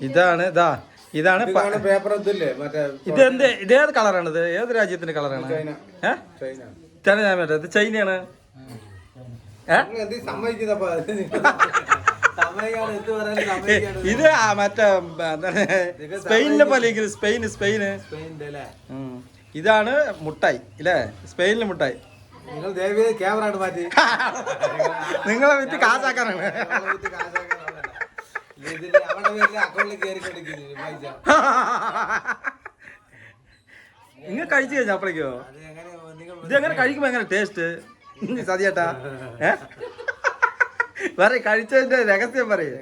ഇതാണ് ഇതാണ് പേപ്പർ. ഇതേത് കളറാണിത്? ഏത് രാജ്യത്തിന്റെ കളറാണ്? ഇത് ചൈനയാണ്. ഇത് മറ്റേ സ്പെയിനിലെ പോലെ സ്പെയിന്. ഇതാണ് മുട്ടായി ഇല്ലേ? സ്പെയിനിലെ മുട്ടായി. നിങ്ങൾ ദയവേത് ക്യാമറ മാറ്റി നിങ്ങളെ വിറ്റ് കാശാക്കാനാണ്. നിങ്ങൾ കഴിച്ചു കഴിഞ്ഞ അപ്പഴേക്കോ? ഇത് എങ്ങനെ കഴിക്കുമ്പോ എങ്ങനെ ടേസ്റ്റ് സതിയേട്ടാ? പറയ്, കഴിച്ചതിന്റെ രഹസ്യം പറയേ.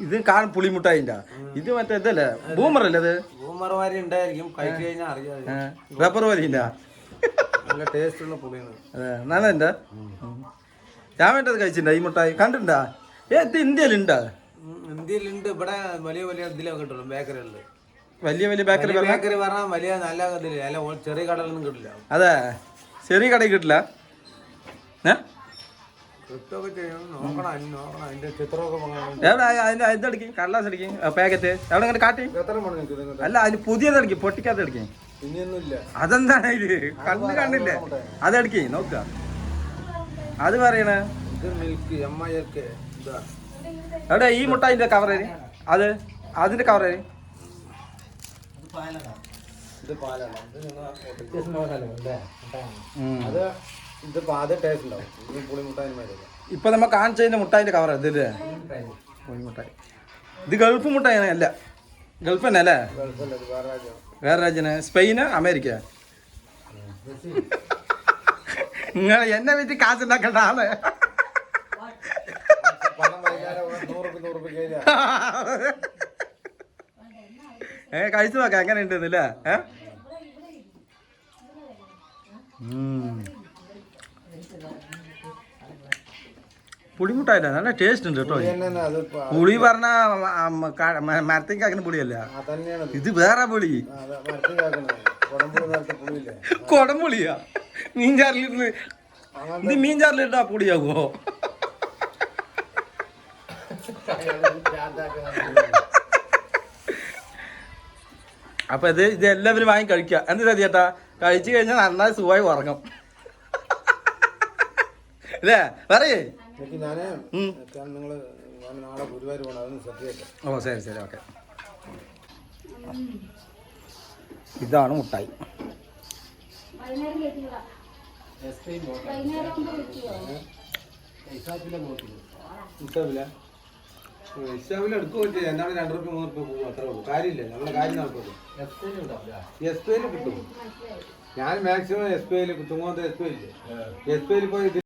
ഇത് കാണും പുളിമുട്ടായിന്റെ. ഇത് മറ്റേ ഇതല്ലേ, ബൂമറല്ലേ? അത് ബൂമർമാരി ഉണ്ടായിരിക്കും, കഴിച്ചു കഴിഞ്ഞാൽ അറിയാം. റബ്ബർ വലിയ നല്ല ടേസ്റ്റ് ഉള്ള പുളിയാണ്. അതെ, നല്ലതിന്റെ. ഞാൻ വേണ്ടത് കഴിച്ചിട്ടുണ്ടാ ഈ മുട്ടായി? കണ്ടിട്ടുണ്ടാ? ഇത് ഇന്ത്യയിലുണ്ടാ? ഇന്ത്യയിലുണ്ട്. ഇവിടെ വലിയ വലിയ ഇതിലൊക്കെ കിട്ടുള്ളൂ, ബേക്കറികളിൽ. വലിയ വലിയ ബേക്കറി പറഞ്ഞാൽ വലിയ നല്ല ഇതില്ല, അല്ല ചെറിയ കടകളൊന്നും കിട്ടില്ല. അതെ, ചെറിയ കടയിൽ കിട്ടില്ല. ഇതടിക്കും, കടലാസ് അടിക്കും, പാക്കറ്റ് എവിടെ ഇങ്ങനെ കാട്ടി. അല്ല, അതിന് പുതിയത് അടിക്കും, പൊട്ടിക്കാത്ത അടിക്കും. അതെന്താണ് ഇത്? കണ്ടില്ലേ? അതടിക്കേ, നോക്ക. അത് പറയണേ എവിടെ? ഈ മുട്ടായിന്റെ കവറേ അത്, അതിന്റെ കവറേ. ഇപ്പൊ നമ്മ കാണിച്ചതിന്റെ മുട്ടായിന്റെ കവർ ഇതില്ലേ? മുട്ടായി. ഇത് ഗൾഫ് മുട്ടായി അല്ല? ഗൾഫ് തന്നെ അല്ലേ? വേറെ രാജ്യന്? Spain, America? നിങ്ങൾ എന്നെ വെച്ച് കാശുണ്ടാക്കണ്ട ആള്. കഴിച്ചു നോക്കാം എങ്ങനെ ഉണ്ടെന്നില്ലേ? പുളിമുട്ടായില്ല, നല്ല ടേസ്റ്റ് ഉണ്ട് കേട്ടോ. പുളി പറഞ്ഞ മരത്തേക്കാക്കുന്ന പുളിയല്ല, ഇത് വേറെ പുളി. കൊടംപുളിയാ? മീൻചാറിലിരുന്ന് ഇത് മീൻചാറിലിട്ടാ പുളിയാകുമോ? അപ്പൊ ഇത് എല്ലാവരും വാങ്ങി കഴിക്കുക. എന്താ ചേട്ടാ? കഴിച്ചു കഴിഞ്ഞാൽ നന്നായി സുഖമായി ഉറങ്ങും അല്ലേ? പറയേ. ഓ ശരി ശരി, ഓക്കെ. ഇതാണ് മുട്ടായി. എടുക്കുക എന്താണ് 2 രൂപ 3 രൂപ പോകും, അത്ര ഉള്ളൂ. കാര്യമില്ല, നമ്മുടെ കാര്യം നടക്കുള്ളൂ. എസ് പി ഐയിൽ കിട്ടും. ഞാൻ മാക്സിമം എസ് പി ഐയിൽ, തുങ്ങോത്ത് എസ് പി ഐ ഇല്ലേ, എസ് പി ഐയിൽ പോയി